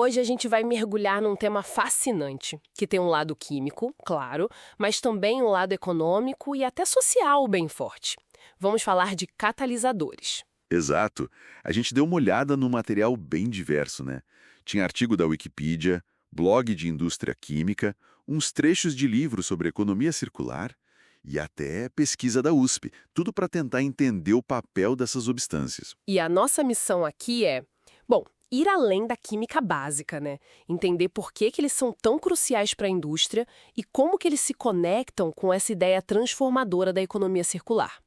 Hoje a gente vai mergulhar num tema fascinante, que tem um lado químico, claro, mas também um lado econômico e até social bem forte. Vamos falar de catalisadores. Exato. A gente deu uma olhada num material bem diverso, né? Tinha artigo da Wikipedia, blog de indústria química, uns trechos de livros sobre economia circular e até pesquisa da USP, tudo para tentar entender o papel dessas substâncias. E a nossa missão aqui é, bom, ir além da química básica, né? Entender por que eles são tão cruciais para a indústria e como que eles se conectam com essa ideia transformadora da economia circular.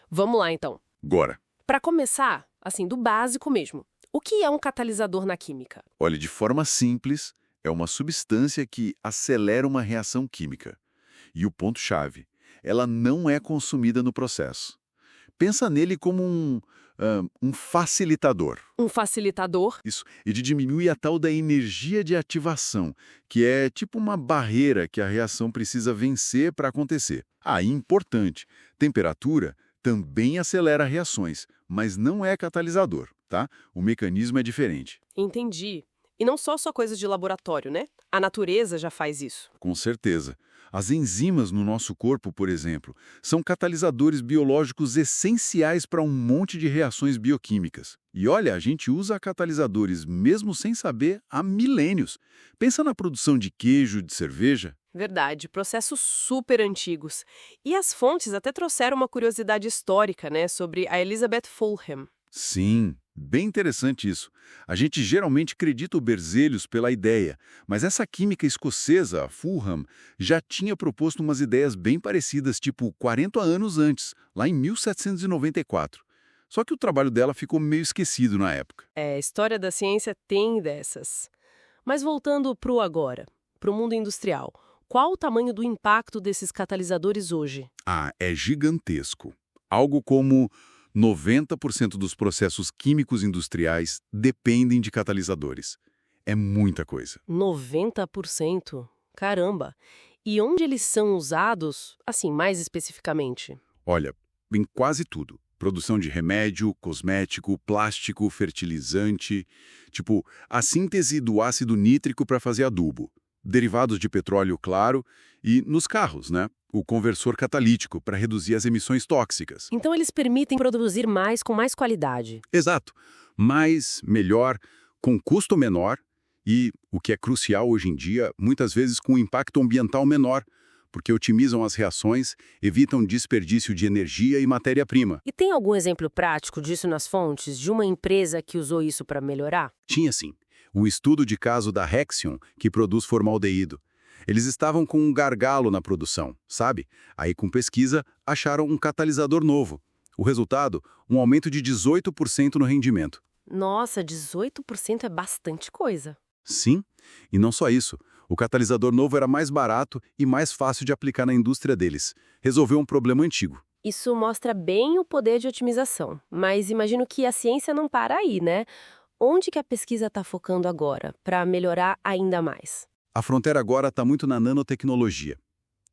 Vamos lá, então. Agora, Para começar, assim, do básico mesmo. O que é um catalisador na química? olhe, de forma simples, é uma substância que acelera uma reação química. E o ponto-chave, ela não é consumida no processo. Pensa nele como um facilitador. Um facilitador? Isso, e de diminuir a tal da energia de ativação, que é tipo uma barreira que a reação precisa vencer para acontecer. Ah, e importante, temperatura também acelera reações, mas não é catalisador, tá? O mecanismo é diferente. Entendi. E não só coisa de laboratório, né? A natureza já faz isso. Com certeza. As enzimas no nosso corpo, por exemplo, são catalisadores biológicos essenciais para um monte de reações bioquímicas. E olha, a gente usa catalisadores mesmo sem saber há milênios. Pensa na produção de queijo, de cerveja. Verdade, processos super antigos. E as fontes até trouxeram uma curiosidade histórica, né, sobre a Elizabeth Fulham. Sim, bem interessante isso. A gente geralmente acredita o Berzelius pela ideia, mas essa química escocesa, a Fulham, já tinha proposto umas ideias bem parecidas, tipo 40 anos antes, lá em 1794. Só que o trabalho dela ficou meio esquecido na época. É, a história da ciência tem dessas. Mas voltando para o agora, para o mundo industrial, qual o tamanho do impacto desses catalisadores hoje? Ah, é gigantesco. Algo como 90% dos processos químicos industriais dependem de catalisadores. É muita coisa. 90%? Caramba! E onde eles são usados, assim, mais especificamente? Olha, em quase tudo. Produção de remédio, cosmético, plástico, fertilizante. Tipo, a síntese do ácido nítrico para fazer adubo. Derivados de petróleo claro e, nos carros, né? O conversor catalítico para reduzir as emissões tóxicas. Então eles permitem produzir mais com mais qualidade. Exato. Mais, melhor, com custo menor e, o que é crucial hoje em dia, muitas vezes com impacto ambiental menor, porque otimizam as reações, evitam desperdício de energia e matéria-prima. E tem algum exemplo prático disso nas fontes, de uma empresa que usou isso para melhorar? Tinha sim. Um estudo de caso da Hexion, que produz formaldeído. Eles estavam com um gargalo na produção, sabe? Aí, com pesquisa, acharam um catalisador novo. O resultado, um aumento de 18% no rendimento. Nossa, 18% é bastante coisa. Sim, e não só isso. O catalisador novo era mais barato e mais fácil de aplicar na indústria deles. Resolveu um problema antigo. Isso mostra bem o poder de otimização, mas imagino que a ciência não para aí, né? Onde que a pesquisa está focando agora, para melhorar ainda mais? A fronteira agora está muito na nanotecnologia.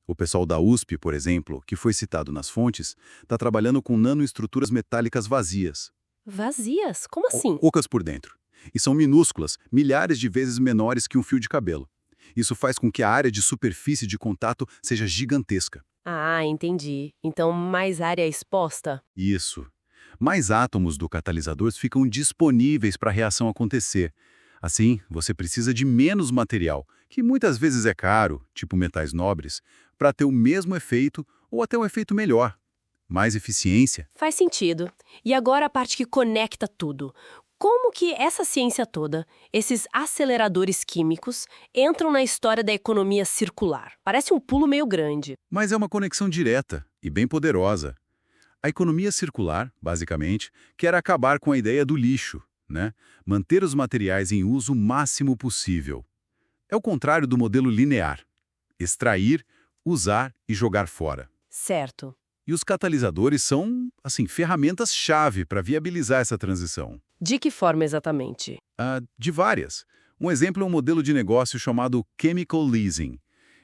O pessoal da USP, por exemplo, que foi citado nas fontes, está trabalhando com nanoestruturas metálicas vazias. Vazias? Como assim? Ocas por dentro. E são minúsculas, milhares de vezes menores que um fio de cabelo. Isso faz com que a área de superfície de contato seja gigantesca. Ah, entendi. Então, mais área exposta? Isso. Mais átomos do catalisador ficam disponíveis para a reação acontecer. Assim, você precisa de menos material, que muitas vezes é caro, tipo metais nobres, para ter o mesmo efeito ou até um efeito melhor. Mais eficiência. Faz sentido. E agora a parte que conecta tudo. Como que essa ciência toda, esses aceleradores químicos, entram na história da economia circular? Parece um pulo meio grande. Mas é uma conexão direta e bem poderosa. A economia circular, basicamente, quer acabar com a ideia do lixo, né? Manter os materiais em uso o máximo possível. É o contrário do modelo linear. Extrair, usar e jogar fora. Certo. E os catalisadores são, assim, ferramentas-chave para viabilizar essa transição. De que forma exatamente? De várias. Um exemplo é um modelo de negócio chamado Chemical Leasing.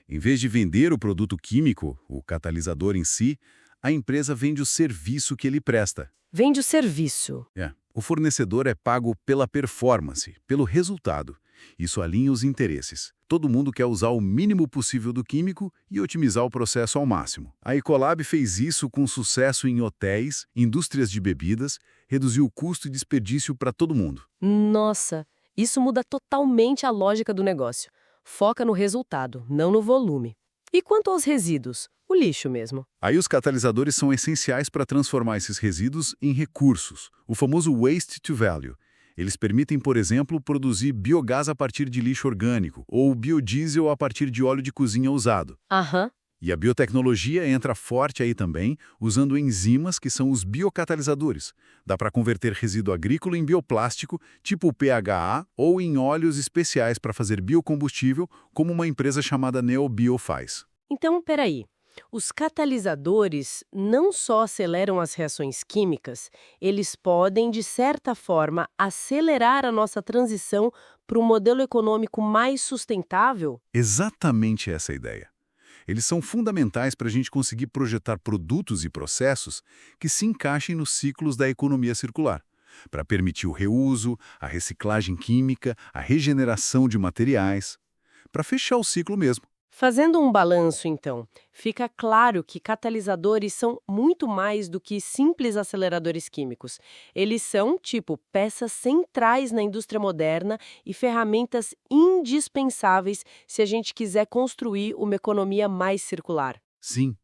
Em vez de vender o produto químico, o catalisador em si, a empresa vende o serviço que ele presta. Vende o serviço. O fornecedor é pago pela performance, pelo resultado. Isso alinha os interesses. Todo mundo quer usar o mínimo possível do químico e otimizar o processo ao máximo. A Ecolab fez isso com sucesso em hotéis, indústrias de bebidas, reduziu o custo e desperdício para todo mundo. Nossa, isso muda totalmente a lógica do negócio. Foca no resultado, não no volume. E quanto aos resíduos? O lixo mesmo. Aí os catalisadores são essenciais para transformar esses resíduos em recursos, o famoso waste to value. Eles permitem, por exemplo, produzir biogás a partir de lixo orgânico ou biodiesel a partir de óleo de cozinha usado. Aham. E a biotecnologia entra forte aí também, usando enzimas que são os biocatalisadores. Dá para converter resíduo agrícola em bioplástico, tipo o PHA, ou em óleos especiais para fazer biocombustível, como uma empresa chamada Neobio faz. Então, peraí. Os catalisadores não só aceleram as reações químicas, eles podem, de certa forma, acelerar a nossa transição para um modelo econômico mais sustentável? Exatamente essa a ideia. Eles são fundamentais para a gente conseguir projetar produtos e processos que se encaixem nos ciclos da economia circular, para permitir o reuso, a reciclagem química, a regeneração de materiais, para fechar o ciclo mesmo. Fazendo um balanço, então, fica claro que catalisadores são muito mais do que simples aceleradores químicos. Eles são, tipo, peças centrais na indústria moderna e ferramentas indispensáveis se a gente quiser construir uma economia mais circular. Sim,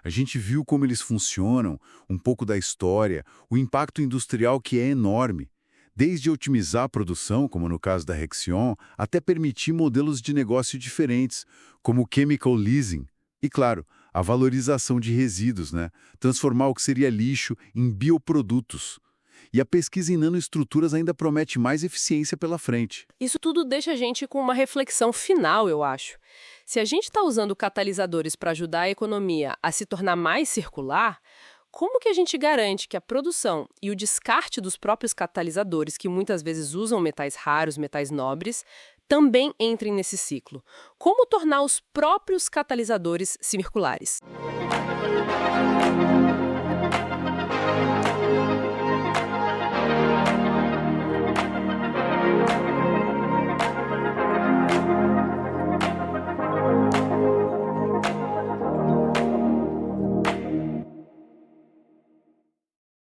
a gente viu como eles funcionam, um pouco da história, o impacto industrial que é enorme. Desde otimizar a produção, como no caso da Hexion, até permitir modelos de negócio diferentes, como o chemical leasing. E, claro, a valorização de resíduos, né? Transformar o que seria lixo em bioprodutos. E a pesquisa em nanoestruturas ainda promete mais eficiência pela frente. Isso tudo deixa a gente com uma reflexão final, eu acho. Se a gente está usando catalisadores para ajudar a economia a se tornar mais circular, como que a gente garante que a produção e o descarte dos próprios catalisadores, que muitas vezes usam metais raros, metais nobres, também entrem nesse ciclo? Como tornar os próprios catalisadores circulares?